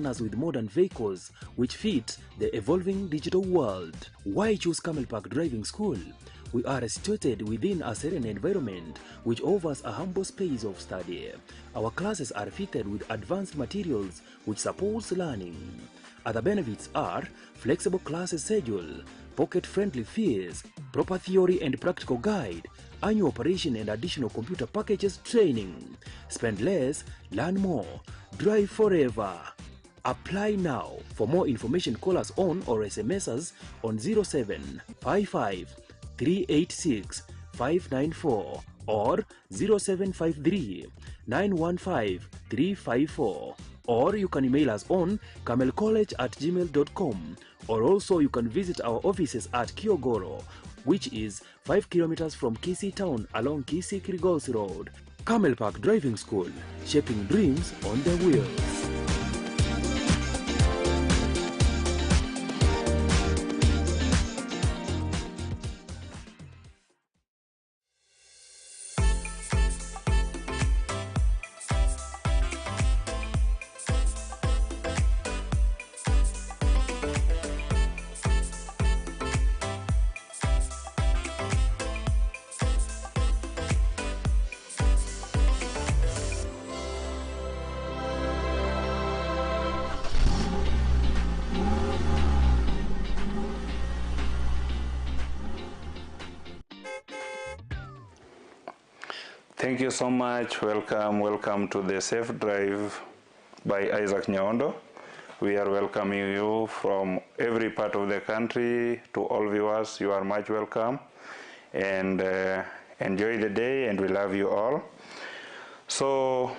us with modern vehicles which fit the evolving digital world. Why choose Kamel Park Driving School? We are situated within a serene environment which offers a humble space of study. Our classes are fitted with advanced materials which supports learning. Other benefits are flexible class schedule, pocket-friendly fees, proper theory and practical guide, annual operation and additional computer packages training. Spend less, learn more, drive forever. Apply now. For more information, call us on or SMS us on 0755 386 594 or 0753 915 354, or you can email us on kamelcollege@gmail.com, or also you can visit our offices at Kiogoro, which is 5 kilometers from Kisii town along Kisii-Kilgoris Road. Kamel Park Driving School, shaping dreams on the wheels. Thank you so much. Welcome to the Safe Drive by Isaac Nyaondo. We are welcoming you from every part of the country. To all viewers, you are much welcome, and enjoy the day, and we love you all. So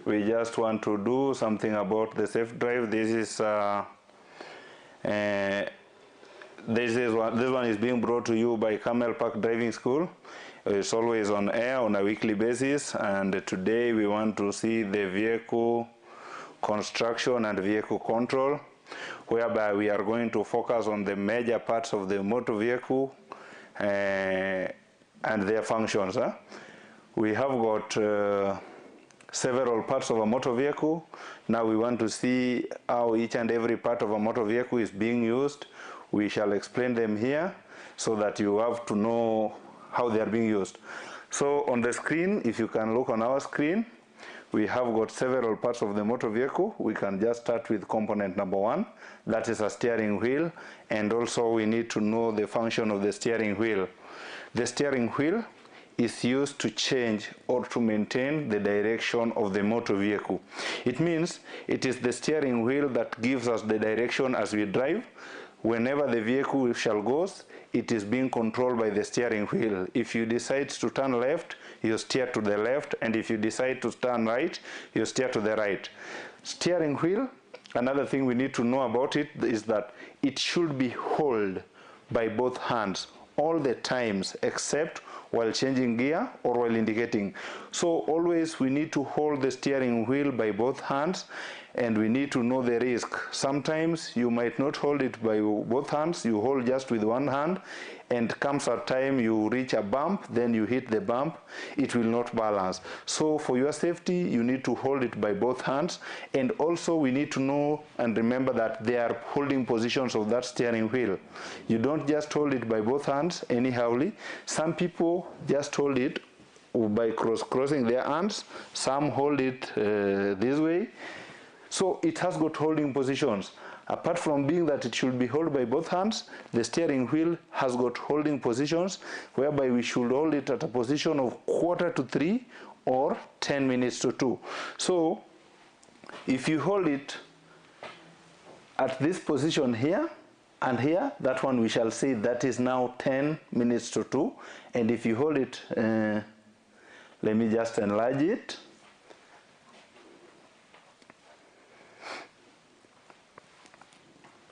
we just want to do something about the Safe Drive. This one is being brought to you by Kamel Park Driving School. It's always on air on a weekly basis, and today we want to see the vehicle construction and vehicle control, whereby we are going to focus on the major parts of the motor vehicle and their functions. We have got several parts of a motor vehicle. Now we want to see how each and every part of a motor vehicle is being used. We shall explain them here so that you have to know how they are being used. So on the screen, if you can look on our screen, we have got several parts of the motor vehicle. We can just start with component number one, that is a steering wheel, and also we need to know the function of the steering wheel. The steering wheel is used to change or to maintain the direction of the motor vehicle. It means it is the steering wheel that gives us the direction as we drive. Whenever the vehicle shall go, it is being controlled by the steering wheel. If you decide to turn left, you steer to the left, and if you decide to turn right, you steer to the right. Steering wheel, another thing we need to know about it is that it should be held by both hands all the times except while changing gear or while indicating. So always we need to hold the steering wheel by both hands, and we need to know the risk. Sometimes you might not hold it by both hands, you hold just with one hand, and comes a time you reach a bump, then you hit the bump, it will not balance. So for your safety, you need to hold it by both hands, and also we need to know and remember that there are holding positions of that steering wheel. You don't just hold it by both hands anyhowly. Some people just hold it by crossing their hands, some hold it this way. So it has got holding positions. Apart from being that it should be held by both hands, the steering wheel has got holding positions whereby we should hold it at a position of 2:45 or 10 minutes to 2. So if you hold it at this position here and here, that one we shall say that is now 10 minutes to 2. And if you hold it, let me just enlarge it.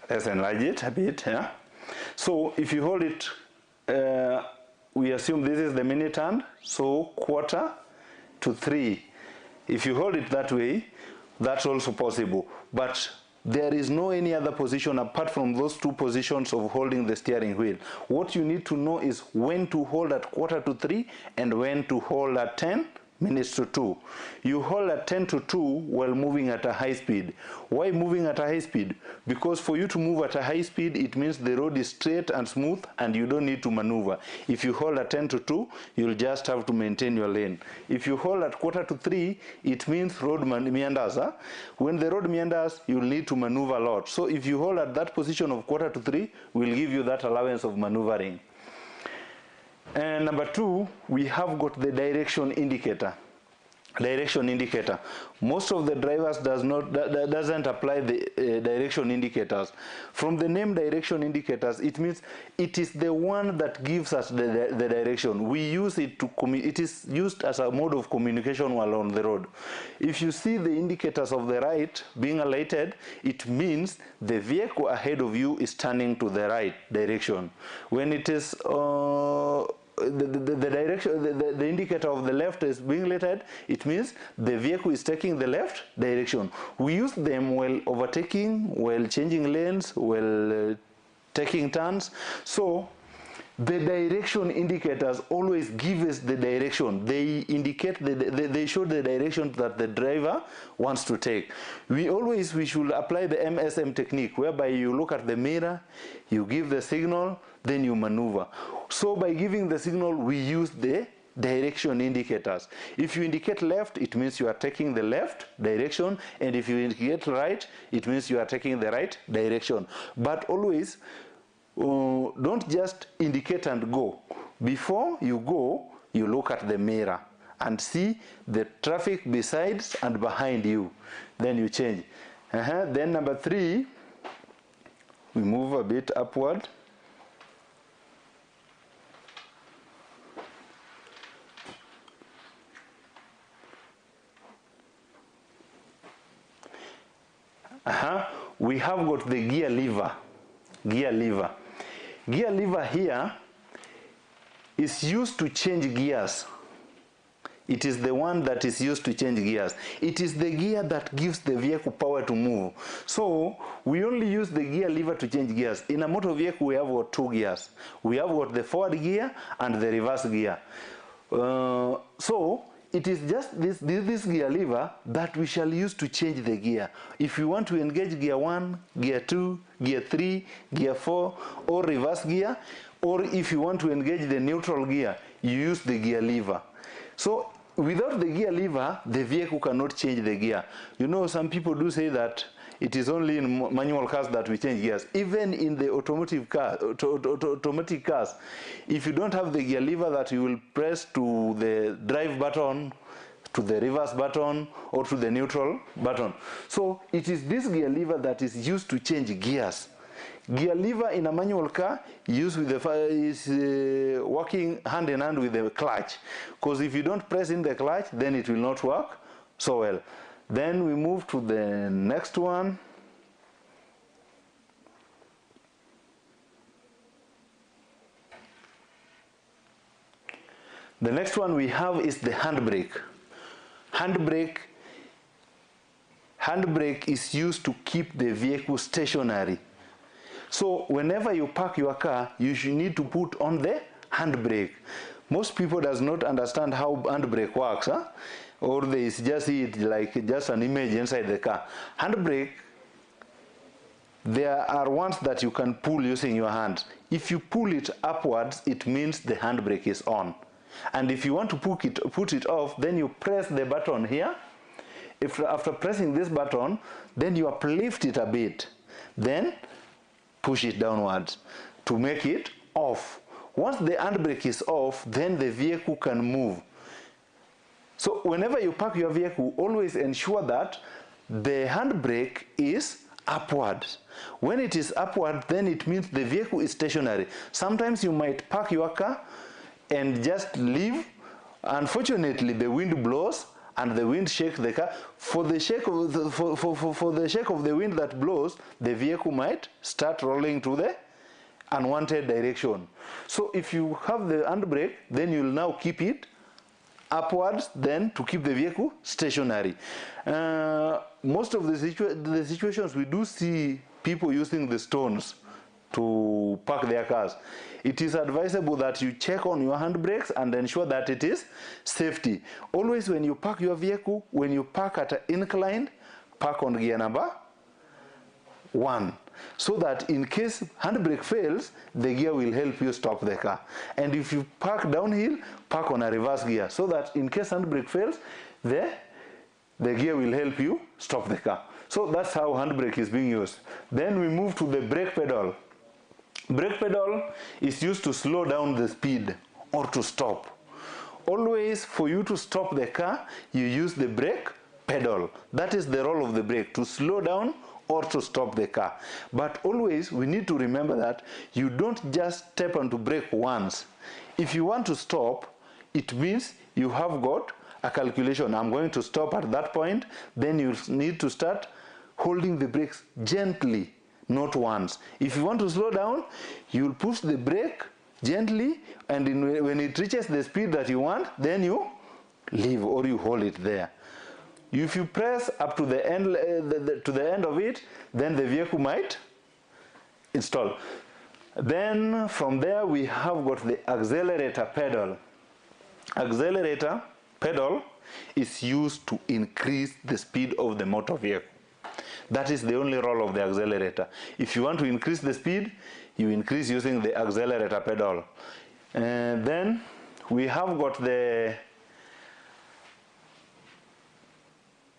Let's enlarge it a bit. Yeah? So if you hold it, we assume this is the minute hand, so 2:45. If you hold it that way, that's also possible. But there is no any other position apart from those two positions of holding the steering wheel. What you need to know is when to hold at 2:45 and when to hold at 10 minutes to 2. You hold at 10 to 2 while moving at a high speed. Why moving at a high speed? Because for you to move at a high speed, it means the road is straight and smooth and you don't need to maneuver. If you hold at 10 to 2, you'll just have to maintain your lane. If you hold at quarter to 3, it means road meanders. Huh? When the road meanders, you'll need to maneuver a lot. So if you hold at that position of quarter to 3, we'll give you that allowance of maneuvering. And number 2, we have got the direction indicator. Direction indicator. Most of the drivers doesn't apply the direction indicators. From the name direction indicators, it means it is the one that gives us the direction. We use it to it is used as a mode of communication while on the road. If you see the indicators of the right being lighted, it means the vehicle ahead of you is turning to the right direction. When it is the direction, the indicator of the left is being lighted, it means the vehicle is taking the left direction. We use them while overtaking, while changing lanes, while taking turns. So the direction indicators always give us the direction. They indicate, they show the direction that the driver wants to take. We should apply the MSM technique, whereby you look at the mirror, you give the signal, then you maneuver. So by giving the signal, we use the direction indicators. If you indicate left, it means you are taking the left direction, and if you indicate right, it means you are taking the right direction. But always, don't just indicate and go. Before you go, you look at the mirror and see the traffic besides and behind you. Then you change. Then number 3, we move a bit upward. We have got the gear lever. Gear lever. Gear lever here is used to change gears. It is the one that is used to change gears. It is the gear that gives the vehicle power to move. So we only use the gear lever to change gears. In a motor vehicle, we have got 2 gears. We have got the forward gear and the reverse gear. So it is just this gear lever that we shall use to change the gear. If you want to engage gear 1, gear 2, gear 3, gear 4, or reverse gear, or if you want to engage the neutral gear, you use the gear lever. So without the gear lever, the vehicle cannot change the gear. You know, some people do say that it is only in manual cars that we change gears. Even in the automotive automatic cars, if you don't have the gear lever that you will press to the drive button, to the reverse button, or to the neutral button. So it is this gear lever that is used to change gears. Gear lever in a manual car is working hand in hand with the clutch, because if you don't press in the clutch, then it will not work so well. Then we move to the next one. The next one we have is the handbrake. Handbrake is used to keep the vehicle stationary. So whenever you park your car, you should need to put on the handbrake. Most people does not understand how handbrake works, or they just see it like just an image inside the car. Handbrake, there are ones that you can pull using your hands. If you pull it upwards, it means the handbrake is on. And if you want to put it off, then you press the button here. After pressing this button, then you uplift it a bit. Then push it downwards to make it off. Once the handbrake is off, then the vehicle can move. So whenever you park your vehicle, always ensure that the handbrake is upward. When it is upward, then it means the vehicle is stationary. Sometimes you might park your car and just leave. Unfortunately, the wind blows and the wind shakes the car. For the shake of the shake of the wind that blows, the vehicle might start rolling to the unwanted direction. So if you have the handbrake, then you'll now keep it upwards, then to keep the vehicle stationary. Most of the situations we do see people using the stones to park their cars. It is advisable that you check on your handbrakes and ensure that it is safety. Always when you park your vehicle, when you park at an incline, park on gear number 1. So that in case handbrake fails, the gear will help you stop the car. And if you park downhill, park on a reverse gear, so that in case handbrake fails, the gear will help you stop the car. So that's how handbrake is being used. Then we move to the brake pedal. Brake pedal is used to slow down the speed or to stop. Always for you to stop the car, you use the brake pedal. That is the role of the brake, to slow down or to stop the car. But always we need to remember that you don't just step onto brake once. If you want to stop, it means you have got a calculation. I'm going to stop at that point. Then you need to start holding the brakes gently, not once. If you want to slow down, you'll push the brake gently, and when it reaches the speed that you want, then you leave or you hold it there. If you press up to the end, to the end of it, then the vehicle might install. Then from there we have got the accelerator pedal. Accelerator pedal is used to increase the speed of the motor vehicle. That is the only role of the accelerator. If you want to increase the speed, you increase using the accelerator pedal. And then we have got the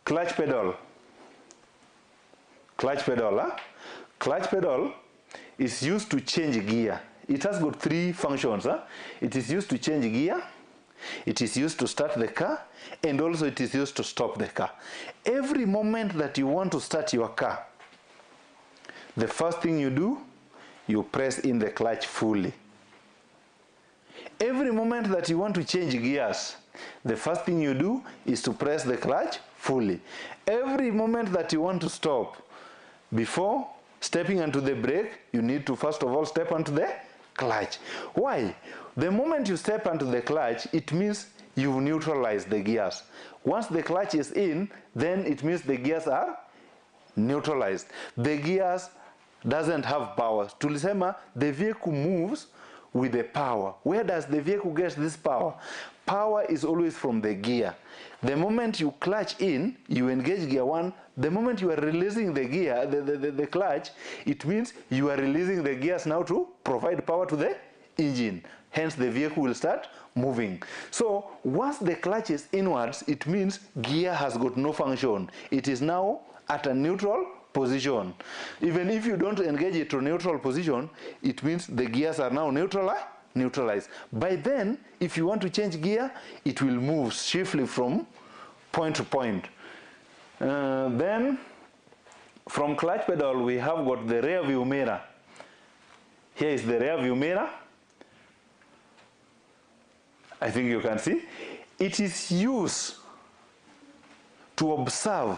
clutch pedal. Clutch pedal. Clutch pedal is used to change gear. It has got 3 functions. It is used to change gear, it is used to start the car, and also it is used to stop the car. Every moment that you want to start your car, the first thing you do, you press in the clutch fully. Every moment that you want to change gears, the first thing you do is to press the clutch fully. Every moment that you want to stop, before stepping onto the brake, you need to first of all step onto the clutch. Why? The moment you step onto the clutch, it means you've neutralized the gears. Once the clutch is in, then it means the gears are neutralized. The gears doesn't have power. Tulisema, the vehicle moves with the power. Where does the vehicle get this power? Power is always from the gear. The moment you clutch in, you engage gear 1. The moment you are releasing the gear, the clutch, it means you are releasing the gears now to provide power to the engine. Hence the vehicle will start moving. So once the clutch is inwards, it means gear has got no function. It is now at a neutral position. Even if you don't engage it to neutral position, it means the gears are now neutralized. By then, if you want to change gear, it will move swiftly from point to point. Then from clutch pedal we have got the rear view mirror. Here is the rear view mirror. I think you can see. It is used to observe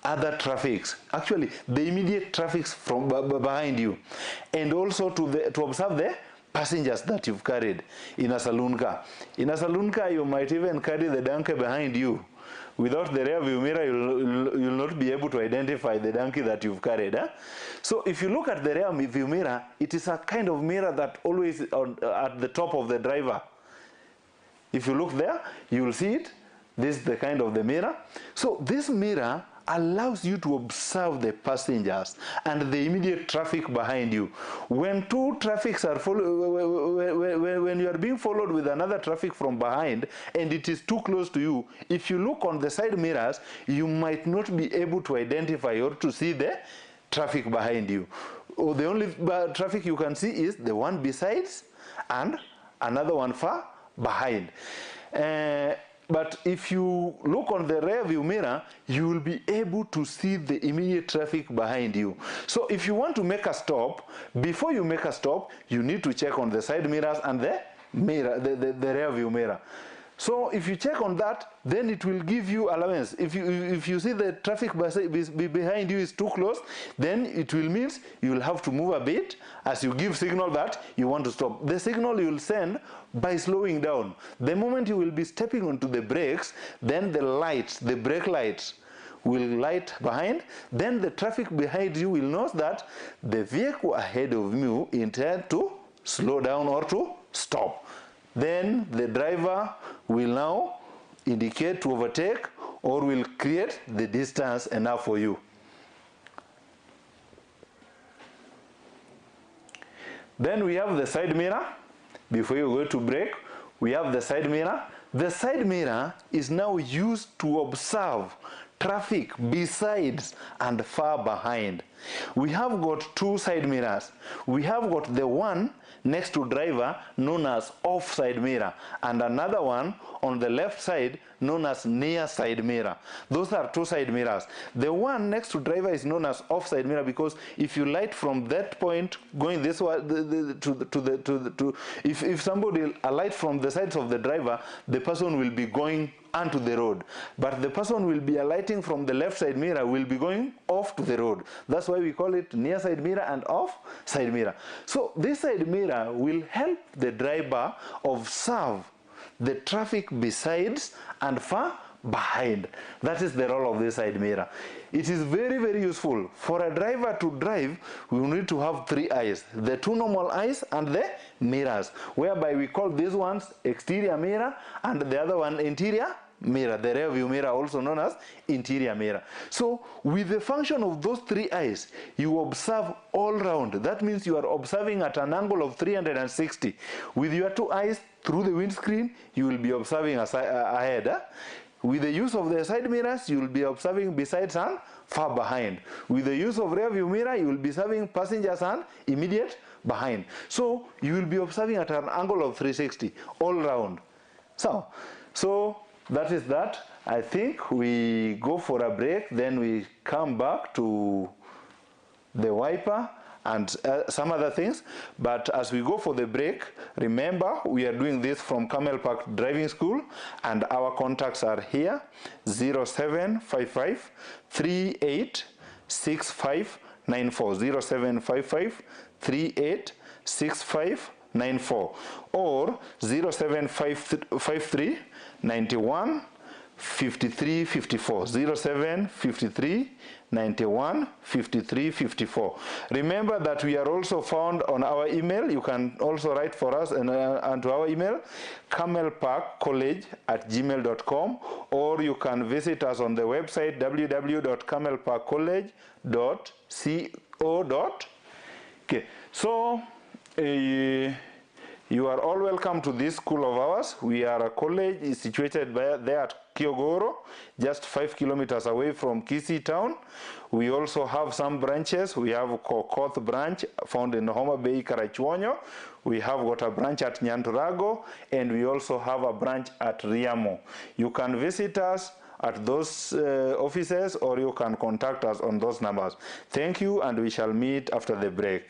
other traffics, actually the immediate traffics from behind you, and also to observe the passengers that you've carried in a saloon car. In a saloon car, you might even carry the donkey behind you. Without the rear view mirror, you'll not be able to identify the donkey that you've carried. So if you look at the rear view mirror, it is a kind of mirror that always at the top of the driver. If you look there, you will see it. This is the kind of the mirror. So this mirror allows you to observe the passengers and the immediate traffic behind you. When two traffics are when you are being followed with another traffic from behind and it is too close to you, if you look on the side mirrors, you might not be able to identify or to see the traffic behind you. Or the only traffic you can see is the one besides and another one far behind. But if you look on the rear view mirror, you will be able to see the immediate traffic behind you. So if you want to make a stop, before you make a stop, you need to check on the side mirrors and the mirror, the rear view mirror. So if you check on that, then it will give you allowance. If you see the traffic behind you is too close, then it will means you will have to move a bit as you give signal that you want to stop. The signal you will send by slowing down. The moment you will be stepping onto the brakes, then the lights, the brake lights, will light behind. Then the traffic behind you will know that the vehicle ahead of you intend to slow down or to stop. Then the driver will now indicate to overtake or will create the distance enough for you. Then we have the side mirror. Before you go to brake, we have the side mirror. The side mirror is now used to observe traffic besides and far behind. We have got two side mirrors. We have got the one next to driver known as off side mirror, and another one on the left side known as near side mirror. Those are two side mirrors. The one next to driver is known as off side mirror because if you light from that point going this way if somebody alight from the sides of the driver, the person will be going onto the road, but the person will be alighting from the left side mirror will be going off to the road. That's why we call it near side mirror and off side mirror. So this side mirror will help the driver observe the traffic besides and far behind. That is the role of this side mirror. It is very, very useful. For a driver to drive, we need to have three eyes, the two normal eyes and the mirrors, whereby we call these ones exterior mirror and the other one interior mirror, the rear view mirror, also known as interior mirror. So with the function of those three eyes, you observe all round. That means you are observing at an angle of 360. With your two eyes through the windscreen, you will be observing ahead. With the use of the side mirrors, you will be observing besides and far behind. With the use of rear view mirror, you will be observing passengers and immediate behind. So you will be observing at an angle of 360 all round. So that is that. I think we go for a break, then we come back to the wiper and some other things. But as we go for the break, remember we are doing this from Kamel Park Driving School, and our contacts are here: 0755 386594, 0755 386594, or 0753 91 53 54, 07 53 91 53 54. Remember that we are also found on our email. You can also write for us and to our email, camelparkcollege@gmail.com, or you can visit us on the website www.camelparkcollege.co.ke. So you are all welcome to this school of ours. We are a college is situated there at Kiogoro, just 5 kilometers away from Kisii town. We also have some branches. We have Kokoth branch found in Homa Bay, Karachuonyo. We have got a branch at Nyanturago, and we also have a branch at Riamo. You can visit us at those offices, or you can contact us on those numbers. Thank you, and we shall meet after the break.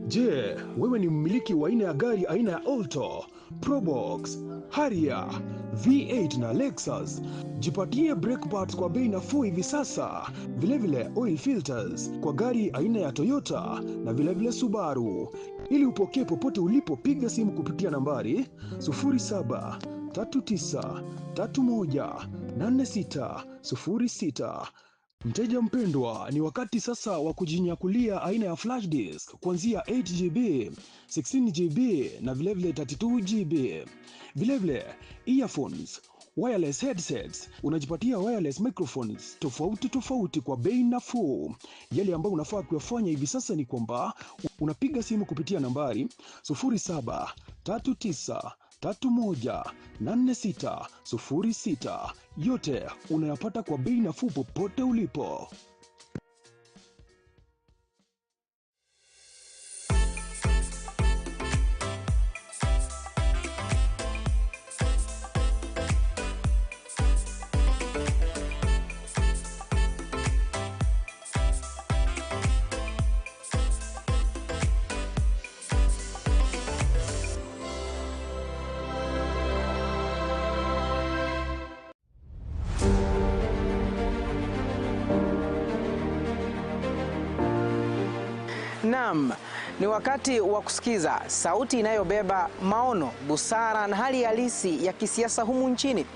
Je, wewe ni mmiliki wa aina ya gari aina ya Alto, Probox, Harrier, V8 na Lexus? Jipatie brake pads kwa bei nafuu hivi sasa. Vilevile oil filters kwa gari aina ya Toyota na vilevile Subaru. Ili upokee popote ulipo, piga simu kupitia nambari 0739318606. Mteja mpendwa, ni wakati sasa wa kujinyakulia aina ya flash disk kuanzia 8GB, 16GB na vilevile 32GB. Vilevile earphones, wireless headsets, unajipatia wireless microphones tofauti kwa bei nafuu. Yale ambayo unafaa kuyafanya hivi sasa ni kwamba unapiga simu kupitia nambari 0739318606. Yote unayapata kwa bei nafuu popote ulipo. Naam, ni wakati wa kusikiza sauti inayobeba maono, busara na hali halisi ya kisiasa humu nchini.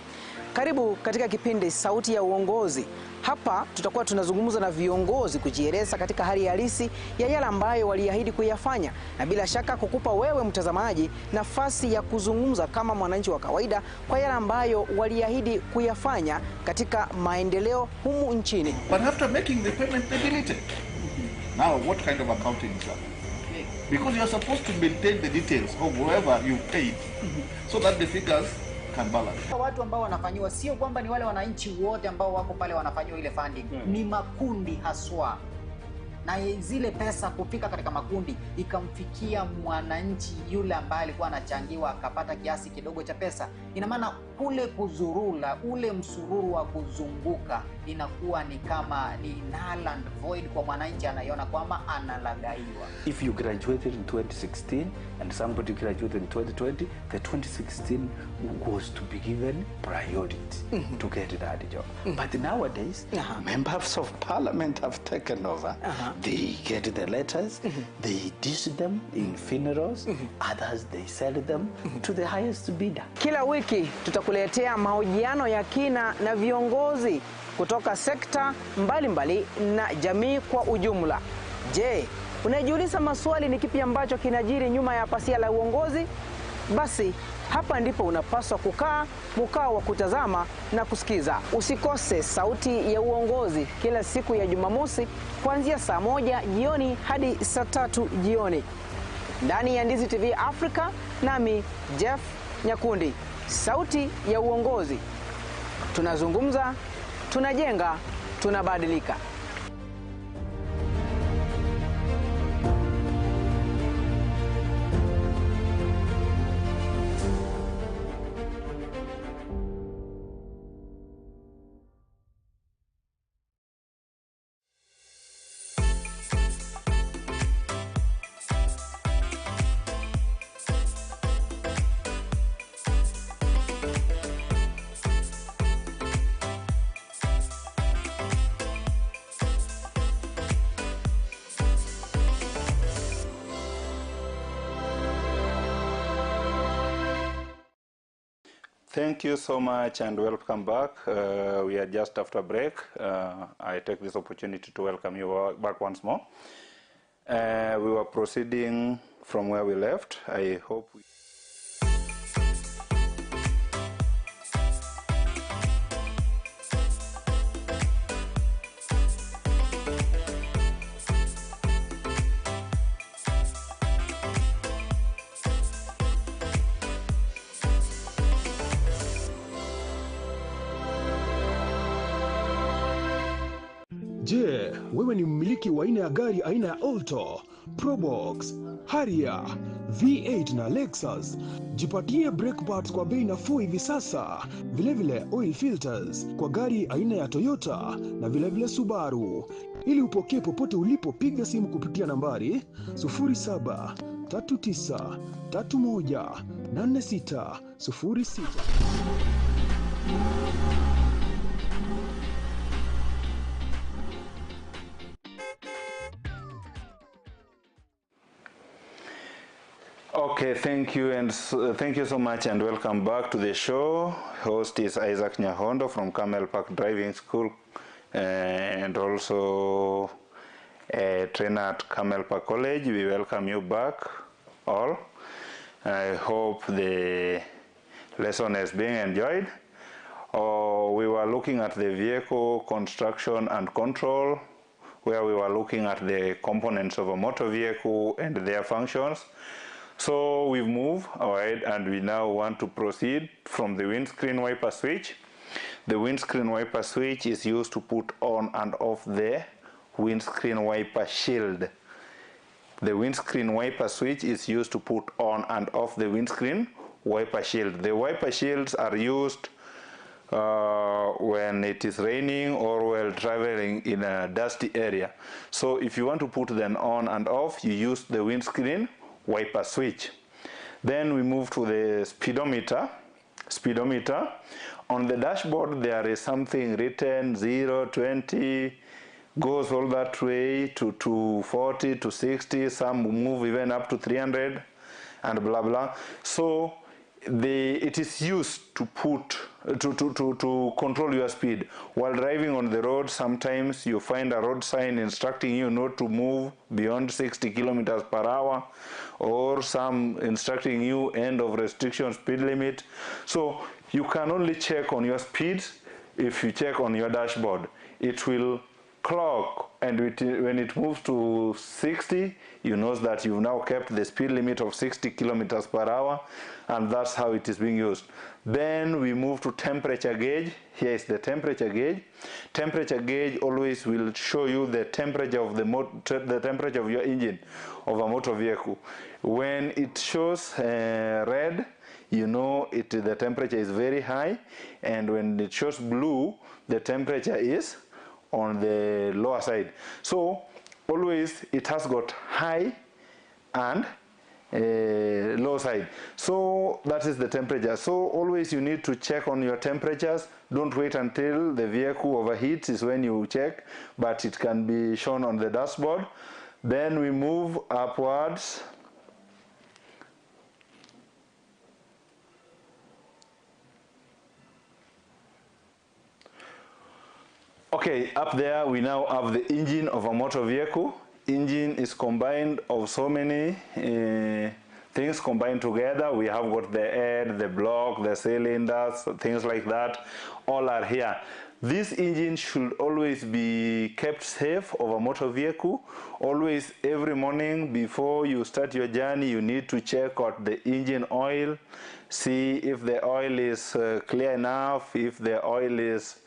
Karibu katika kipindi Sauti ya Uongozi. Hapa tutakuwa tunazungumza na viongozi kujieleza katika hali halisi ya yale ambayo waliahidi kuyafanya, na bila shaka kukupa wewe mtazamaji nafasi ya kuzungumza kama mwananchi wa kawaida kwa yale ambayo waliahidi kuyafanya katika maendeleo humu nchini. But after making the payment, they delete it. Now, what kind of accounting is that? Because you are supposed to maintain the details of whoever you paid, so that the figures can balance. Watu ambao wanafanyiwa sio kwamba ni wale wananchi wote ambao wako pale wanafanyiwa ile funding, ni makundi haswa. Na zile pesa kufika katika makundi ikamfikia mwananchi yule ambaye alikuwa anachangiwa akapata kiasi kidogo cha pesa. Ina maana kule kuzurula, ule msururu wa kuzunguka inakuwa ni kama ni null and void kwa mwananchi, anaiona kwamba analagaiwa. If you graduated in 2016 and somebody graduated in 2020, the 2016 was to be given priority to get that job. But nowadays, members of parliament have taken over. They get the letters, they dish them in funerals, others they sell them to the highest bidder. Kila wiki tutakuletea mahojiano ya kina na viongozi kutoka sekta mbalimbali na jamii kwa ujumla. Je, unajiuliza maswali ni kipi ambacho kinajiri nyuma ya pasia la uongozi? Basi hapa ndipo unapaswa kukaa mkao wa kutazama na kusikiza. Usikose Sauti ya Uongozi kila siku ya Jumamosi kuanzia saa 1 jioni hadi saa 3 jioni ndani ya Ndizi TV Africa, nami Jeff Nyakundi. Sauti ya Uongozi, tunazungumza, tunajenga, tunabadilika. Thank you so much and welcome back. We are just after break. I take this opportunity to welcome you back once more. We were proceeding from where we left. I hope we... Je, wewe ni mmiliki wa aina ya gari aina ya Alto, Probox, Harrier, V8 na Lexus? Jipatie brake pads kwa bei nafuu hivi sasa. Vilevile oil filters kwa gari aina ya Toyota na vilevile Subaru. Ili upokee popote ulipo, piga simu kupitia nambari 0739318606. Okay, thank you thank you so much and welcome back to the show. Host is Isaac Nyahondo from Kamel Park Driving School and also a trainer at Kamel Park College. We welcome you back all. I hope the lesson has been enjoyed. We were looking at the vehicle construction and control, where we were looking at the components of a motor vehicle and their functions. So we've moved, all right, and we now want to proceed from the windscreen wiper switch. The windscreen wiper switch is used to put on and off the windscreen wiper shield. The windscreen wiper switch is used to put on and off the windscreen wiper shield. The wiper shields are used when it is raining or while traveling in a dusty area. So if you want to put them on and off, you use the windscreen wiper switch. Then we move to the speedometer. On the dashboard there is something written 0, 20, goes all that way to 240 to 60, some move even up to 300 and blah blah. So it is used to control your speed. While driving on the road, sometimes you find a road sign instructing you not to move beyond 60 kilometers per hour, or some instructing you end of restriction speed limit. So you can only check on your speed if you check on your dashboard. It will clock, and when it moves to 60, you know that you've now kept the speed limit of 60 kilometers per hour, and that's how it is being used. Then we move to temperature gauge. Here is the temperature gauge. Temperature gauge always will show you the temperature of the temperature of your engine of a motor vehicle. When it shows red, you know the temperature is very high, and when it shows blue, the temperature is on the lower side. So always it has got high and low side. So that is the temperature. So always you need to check on your temperatures. Don't wait until the vehicle overheats is when you check, but it can be shown on the dashboard. Then we move upwards. Okay, up there we now have the engine of a motor vehicle. Engine is combined of so many things combined together. We have got the head, the block, the cylinders, things like that, all are here. This engine should always be kept safe of a motor vehicle. Always, every morning before you start your journey, you need to check out the engine oil, see if the oil is clear enough, if the oil is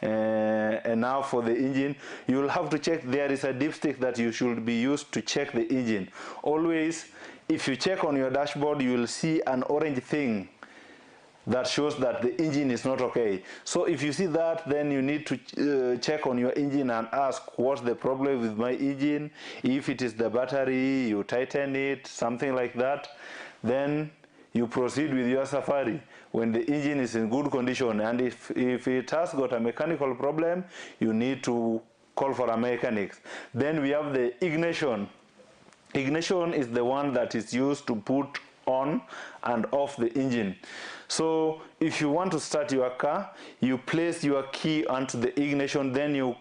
enough for the engine. You will have to check. There is a dipstick that you should be used to check the engine. Always, if you check on your dashboard, you will see an orange thing that shows that the engine is not okay. So if you see that, then you need to check on your engine and ask, what's the problem with my engine? If it is the battery, you tighten it, something like that. Then you proceed with your safari when the engine is in good condition. And if it has got a mechanical problem, you need to call for a mechanic. Then we have the ignition. Ignition is the one that is used to put on and off the engine. So if you want to start your car, you place your key onto the ignition, then you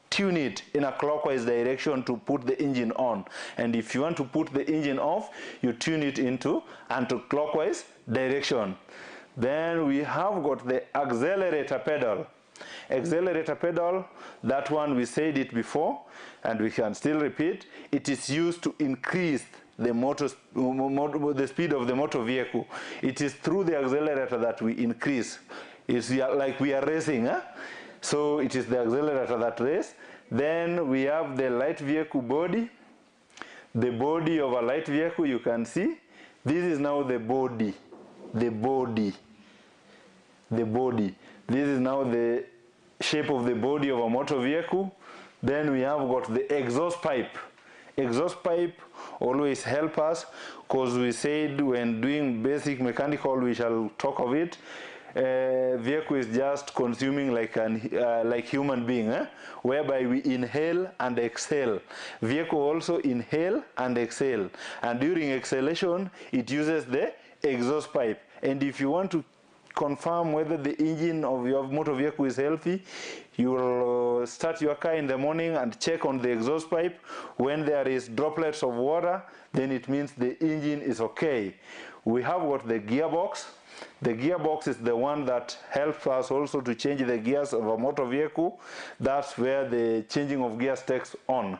tune it in a clockwise direction to put the engine on. And if you want to put the engine off, you tune it into anti-clockwise direction. Then we have got the accelerator pedal. Accelerator pedal, that one we said it before, and we can still repeat. It is used to increase the speed of the motor vehicle. It is through the accelerator that we increase. It's like we are racing, huh? So it is the accelerator that race. Then we have the light vehicle body. The body of a light vehicle, you can see. This is now the body. The body. The body. This is now the shape of the body of a motor vehicle. Then we have got the exhaust pipe. Exhaust pipe always help us, because we said when doing basic mechanical, we shall talk of it. Vehicle is just consuming like human being, whereby we inhale and exhale. Vehicle also inhale and exhale, and during exhalation it uses the exhaust pipe. And if you want to confirm whether the engine of your motor vehicle is healthy, you will start your car in the morning and check on the exhaust pipe. When there is droplets of water, then it means the engine is okay. We have got the gearbox. The gearbox is the one that helps us also to change the gears of a motor vehicle. That's where the changing of gears takes on.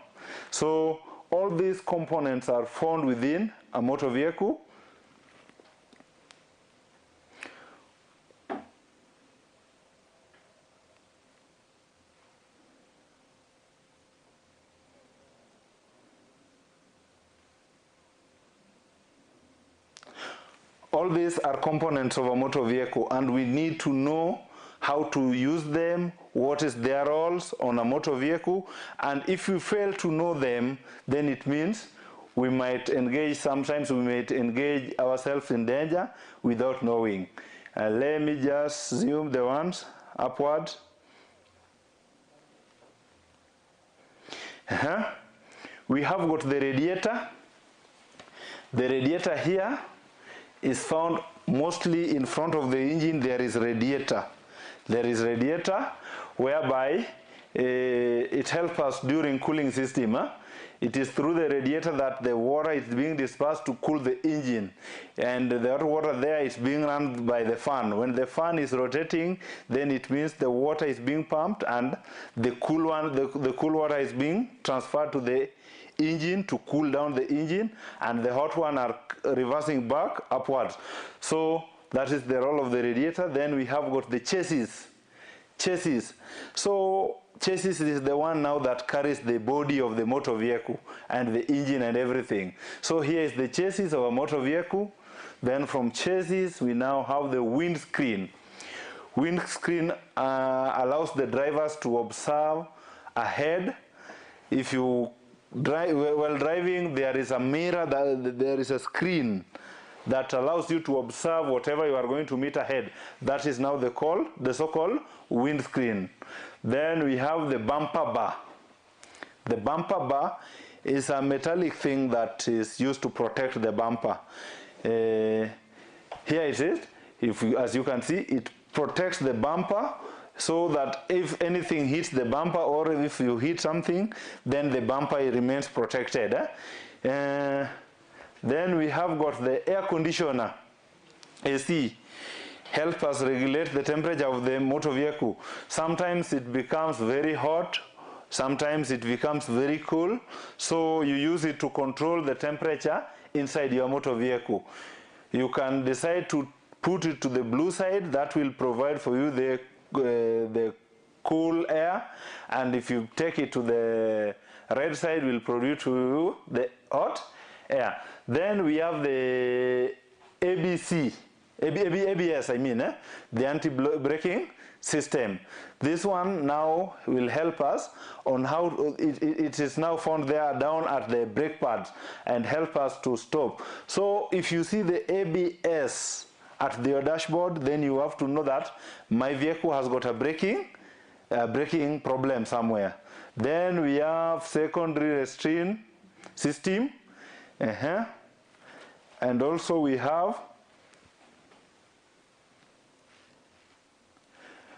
So all these components are found within a motor vehicle. All these are components of a motor vehicle, and we need to know how to use them, what is their roles on a motor vehicle. And if we fail to know them, then it means we might engage, sometimes we might engage ourselves in danger without knowing. Let me just zoom the ones upward. We have got the radiator. The radiator here is found mostly in front of the engine. There is radiator. There is radiator whereby it helps us during cooling system. It is through the radiator that the water is being dispersed to cool the engine, and the water there is being run by the fan. When the fan is rotating, then it means the water is being pumped and the cool water is being transferred to the engine to cool down the engine, and the hot one are reversing back upwards. So that is the role of the radiator. Then we have got the chassis. So chassis is the one now that carries the body of the motor vehicle and the engine and everything. So here is the chassis of a motor vehicle. Then from chassis we now have the windscreen. Windscreen allows the drivers to observe ahead. If you drive while driving, there is a mirror, there is a screen that allows you to observe whatever you are going to meet ahead. That is now the so-called windscreen. Then we have the bumper bar. The bumper bar is a metallic thing that is used to protect the bumper. Here it is. As you can see, it protects the bumper so that if anything hits the bumper or if you hit something, then the bumper remains protected. Then we have got the air conditioner, AC, helps us regulate the temperature of the motor vehicle. Sometimes it becomes very hot, sometimes it becomes very cool, so you use it to control the temperature inside your motor vehicle. You can decide to put it to the blue side, that will provide for you the cool air, and if you take it to the red side, will produce to you the hot air. Then we have the ABS, the anti-braking system. This one now will help us on how it is now found there down at the brake pads and help us to stop. So if you see the ABS at your dashboard, then you have to know that my vehicle has got a braking problem somewhere. Then we have secondary restraint system. And also we have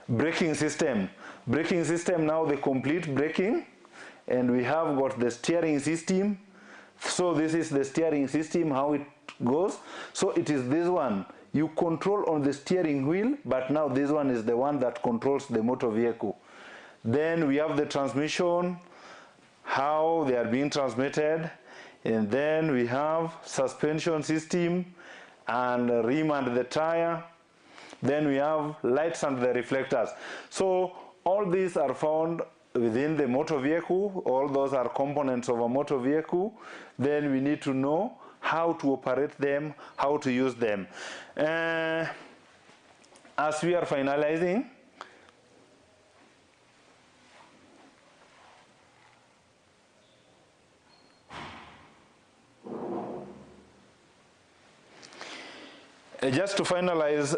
braking system. Braking system now, the complete braking, and we have got the steering system. So this is the steering system, how it goes. So it is this one. You control on the steering wheel, but now this one is the one that controls the motor vehicle. Then we have the transmission, how they are being transmitted. And then we have suspension system and rim and the tire. Then we have lights and the reflectors. So all these are found within the motor vehicle. All those are components of a motor vehicle. Then we need to know how to operate them, how to use them. As we are finalizing, just to finalize,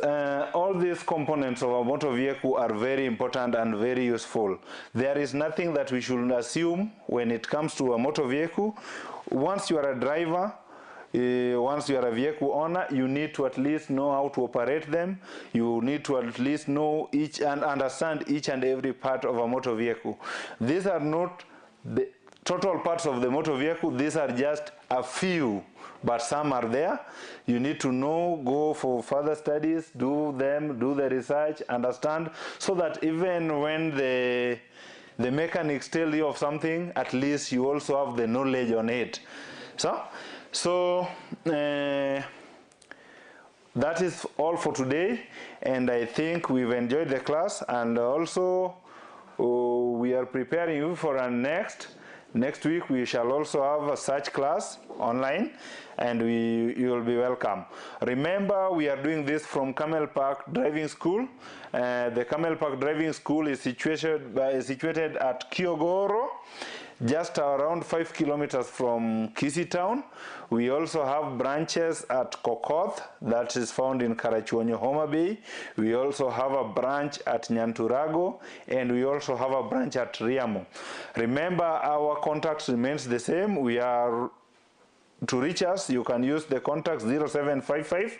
all these components of a motor vehicle are very important and very useful. There is nothing that we should assume when it comes to a motor vehicle. Once you are a driver, once you are a vehicle owner, you need to at least know how to operate them. You need to at least know each and understand each and every part of a motor vehicle. These are not the total parts of the motor vehicle. These are just a few, but some are there. You need to know, go for further studies, do the research, understand, so that even when the mechanics tell you of something, at least you also have the knowledge on it. So that is all for today, and I think we've enjoyed the class, and also we are preparing you for our next week. We shall also have a such class online, and you will be welcome. Remember, we are doing this from Kamel Park Driving School. The Kamel Park Driving School is situated at Kiogoro, just around 5 kilometers from Kisii town. We also have branches at Kokoth, that is found in Karachuonyo, Homa Bay. We also have a branch at Nyanturago, and we also have a branch at Riamo. Remember, our contact remains the same. To reach us, you can use the contact 0755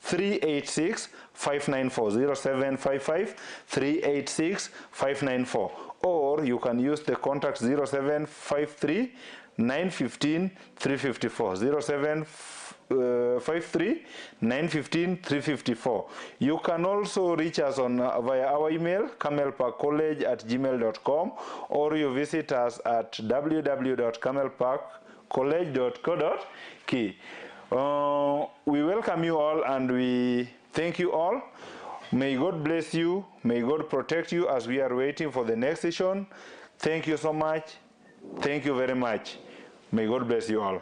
386 594, 0755 386 594, or you can use the contact 0753 915 354, 0753 915 354. You can also reach us on via our email, kamelparkcollege@gmail.com, or you visit us at www.kamelparkcollege.co.ke. We welcome you all and we thank you all. May God bless you. May God protect you as we are waiting for the next session. Thank you so much. Thank you very much. May God bless you all.